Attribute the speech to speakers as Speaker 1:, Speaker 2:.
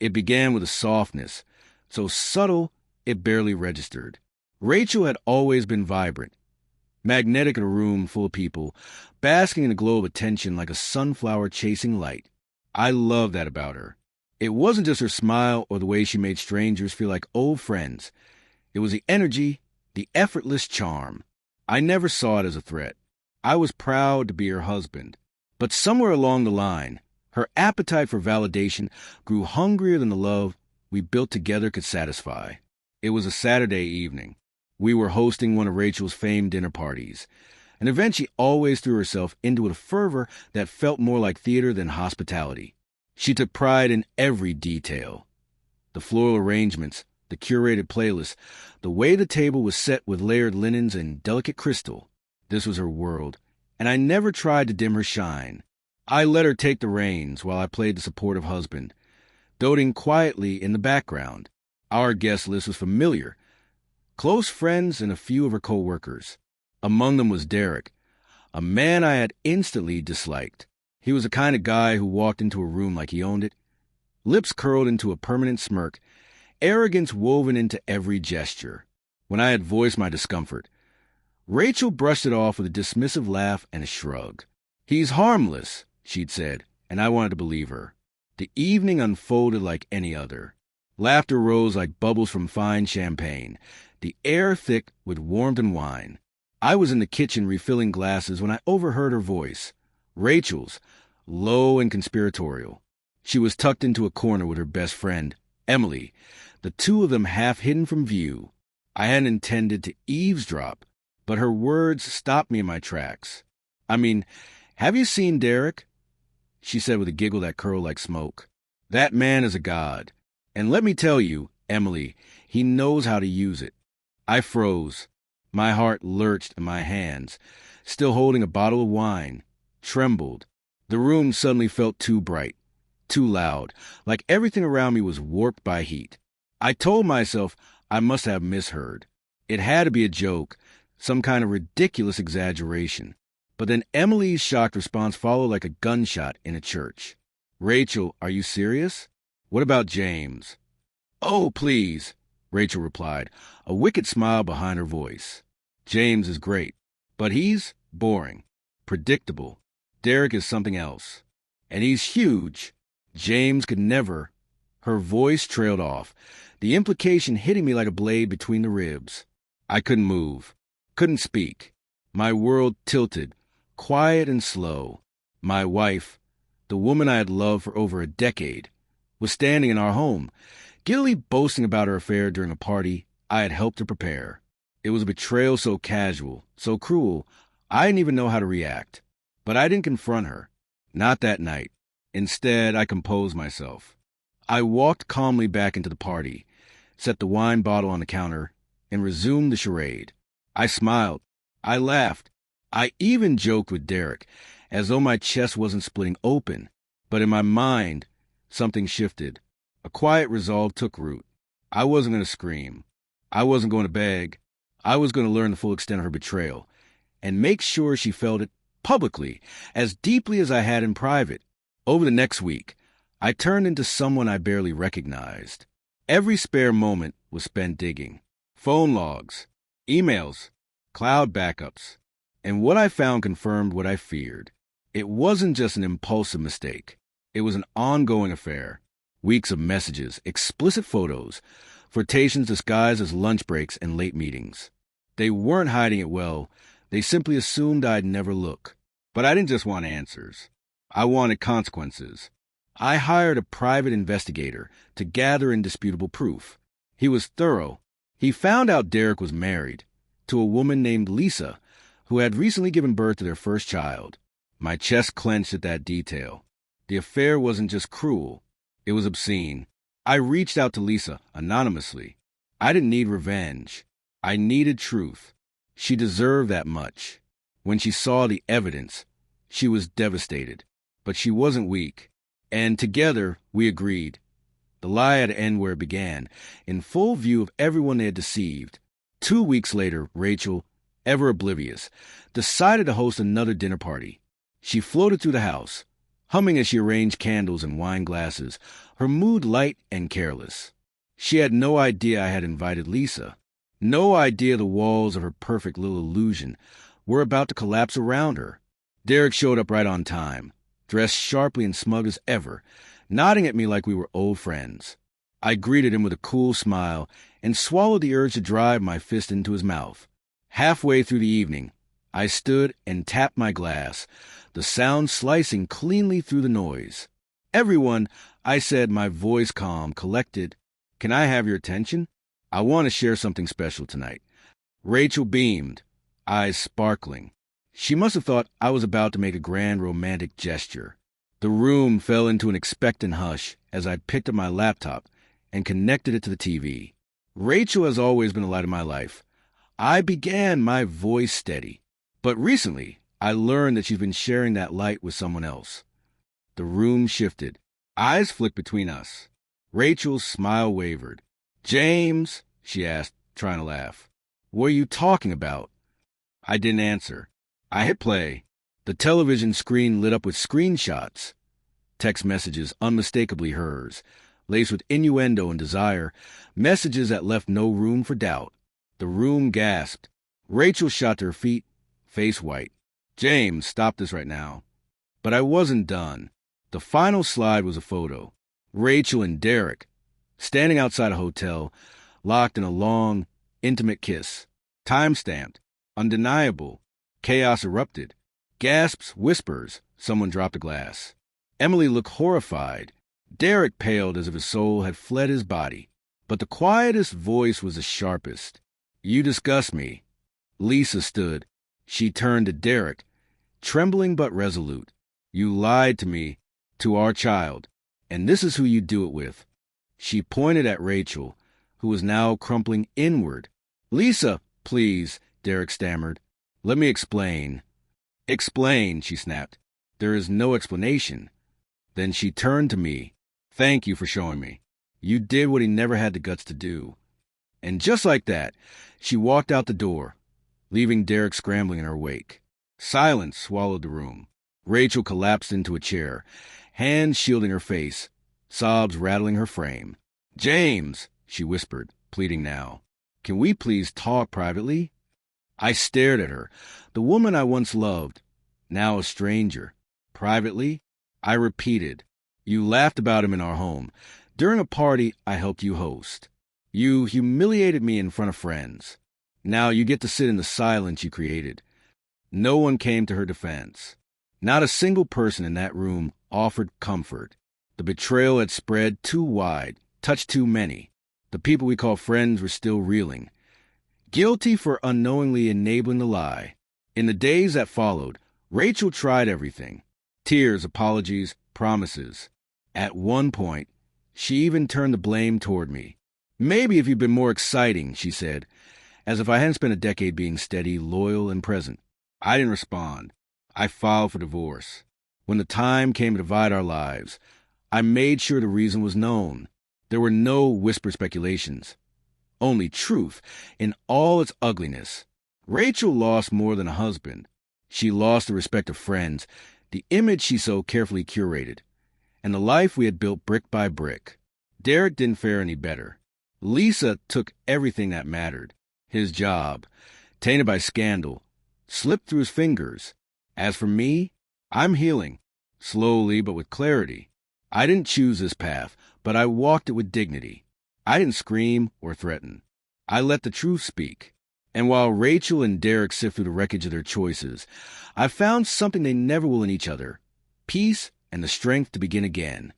Speaker 1: It began with a softness, so subtle it barely registered. Rachel had always been vibrant, magnetic in a room full of people, basking in a glow of attention like a sunflower chasing light. I loved that about her. It wasn't just her smile or the way she made strangers feel like old friends. It was the energy, the effortless charm. I never saw it as a threat. I was proud to be her husband. But somewhere along the line, her appetite for validation grew hungrier than the love we built together could satisfy. It was a Saturday evening. We were hosting one of Rachel's famed dinner parties, an event she always threw herself into with a fervor that felt more like theater than hospitality. She took pride in every detail. The floral arrangements, the curated playlist, the way the table was set with layered linens and delicate crystal. This was her world, and I never tried to dim her shine. I let her take the reins while I played the supportive husband, doting quietly in the background. Our guest list was familiar. Close friends and a few of her co-workers. Among them was Derek, a man I had instantly disliked. He was the kind of guy who walked into a room like he owned it, lips curled into a permanent smirk, arrogance woven into every gesture. When I had voiced my discomfort, Rachel brushed it off with a dismissive laugh and a shrug. "He's harmless," she'd said, and I wanted to believe her. The evening unfolded like any other. Laughter rose like bubbles from fine champagne, the air thick with warmth and wine. I was in the kitchen refilling glasses when I overheard her voice, Rachel's, low and conspiratorial. She was tucked into a corner with her best friend, Emily, the two of them half hidden from view. I hadn't intended to eavesdrop, but her words stopped me in my tracks. "Have you seen Derek?" she said with a giggle that curled like smoke. "That man is a god. And let me tell you, Emily, he knows how to use it." I froze. My heart lurched in my hands, still holding a bottle of wine, trembled. The room suddenly felt too bright, too loud, like everything around me was warped by heat. I told myself I must have misheard. It had to be a joke, some kind of ridiculous exaggeration. But then Emily's shocked response followed like a gunshot in a church. "Rachel, are you serious? What about James?" "Oh, please," Rachel replied, a wicked smile behind her voice. "James is great, but he's boring, predictable. Derek is something else. And he's huge. James could never." Her voice trailed off, the implication hitting me like a blade between the ribs. I couldn't move, couldn't speak. My world tilted, quiet and slow. My wife, the woman I had loved for over a decade, was standing in our home, giddily boasting about her affair during a party I had helped her prepare. It was a betrayal so casual, so cruel, I didn't even know how to react. But I didn't confront her. Not that night. Instead, I composed myself. I walked calmly back into the party, set the wine bottle on the counter, and resumed the charade. I smiled. I laughed. I even joked with Derek, as though my chest wasn't splitting open. But in my mind, something shifted. A quiet resolve took root. I wasn't going to scream. I wasn't going to beg. I was going to learn the full extent of her betrayal, and make sure she felt it publicly, as deeply as I had in private. Over the next week, I turned into someone I barely recognized. Every spare moment was spent digging. Phone logs, emails, cloud backups. And what I found confirmed what I feared. It wasn't just an impulsive mistake. It was an ongoing affair. Weeks of messages, explicit photos, flirtations disguised as lunch breaks and late meetings. They weren't hiding it well. They simply assumed I'd never look. But I didn't just want answers. I wanted consequences. I hired a private investigator to gather indisputable proof. He was thorough. He found out Derek was married to a woman named Lisa, who had recently given birth to their first child. My chest clenched at that detail. The affair wasn't just cruel. It was obscene. I reached out to Lisa anonymously. I didn't need revenge. I needed truth. She deserved that much. When she saw the evidence, she was devastated. But she wasn't weak. And together, we agreed. The lie had to end where it began, in full view of everyone they had deceived. 2 weeks later, Rachel, ever oblivious, decided to host another dinner party. She floated through the house, humming as she arranged candles and wine glasses, her mood light and careless. She had no idea I had invited Lisa. No idea the walls of her perfect little illusion were about to collapse around her. Derek showed up right on time, dressed sharply and smug as ever, nodding at me like we were old friends. I greeted him with a cool smile and swallowed the urge to drive my fist into his mouth. Halfway through the evening, I stood and tapped my glass, the sound slicing cleanly through the noise. "Everyone," I said, my voice calm, collected, "can I have your attention? I want to share something special tonight." Rachel beamed, eyes sparkling. She must have thought I was about to make a grand romantic gesture. The room fell into an expectant hush as I picked up my laptop and connected it to the TV. Rachel has always been the light of my life. I began, my voice steady. But recently, I learned that she's been sharing that light with someone else. The room shifted. Eyes flicked between us. Rachel's smile wavered. "James," she asked, trying to laugh, "what are you talking about?" I didn't answer. I hit play. The television screen lit up with screenshots. Text messages unmistakably hers, laced with innuendo and desire, messages that left no room for doubt. The room gasped. Rachel shot to her feet, face white. "James, stop this right now." But I wasn't done. The final slide was a photo. Rachel and Derek, standing outside a hotel, locked in a long, intimate kiss. Time-stamped. Undeniable. Chaos erupted. Gasps, whispers. Someone dropped a glass. Emily looked horrified. Derek paled as if his soul had fled his body. But the quietest voice was the sharpest. "You disgust me." Lisa stood. She turned to Derek, trembling but resolute. "You lied to me, to our child, and this is who you do it with." She pointed at Rachel, who was now crumpling inward. "Lisa, please," Derek stammered. "Let me explain." "Explain," she snapped. "There is no explanation." Then she turned to me. "Thank you for showing me. You did what he never had the guts to do." And just like that, she walked out the door, leaving Derek scrambling in her wake. Silence swallowed the room. Rachel collapsed into a chair, hands shielding her face, sobs rattling her frame. "James," she whispered, pleading now, "can we please talk privately?" I stared at her, the woman I once loved, now a stranger. "Privately?" I repeated. "You laughed about him in our home, during a party I helped you host. You humiliated me in front of friends. Now you get to sit in the silence you created." No one came to her defense. Not a single person in that room offered comfort. The betrayal had spread too wide, touched too many. The people we call friends were still reeling, guilty for unknowingly enabling the lie. In the days that followed, Rachel tried everything. Tears, apologies, promises. At one point, she even turned the blame toward me. "Maybe if you'd been more exciting," she said, as if I hadn't spent a decade being steady, loyal, and present. I didn't respond. I filed for divorce. When the time came to divide our lives, I made sure the reason was known. There were no whispered speculations. Only truth in all its ugliness. Rachel lost more than a husband. She lost the respect of friends, the image she so carefully curated, and the life we had built brick by brick. Derek didn't fare any better. Lisa took everything that mattered. His job, tainted by scandal, slipped through his fingers. As for me, I'm healing, slowly but with clarity. I didn't choose this path, but I walked it with dignity. I didn't scream or threaten. I let the truth speak. And while Rachel and Derek sift through the wreckage of their choices, I found something they never will in each other: peace and the strength to begin again.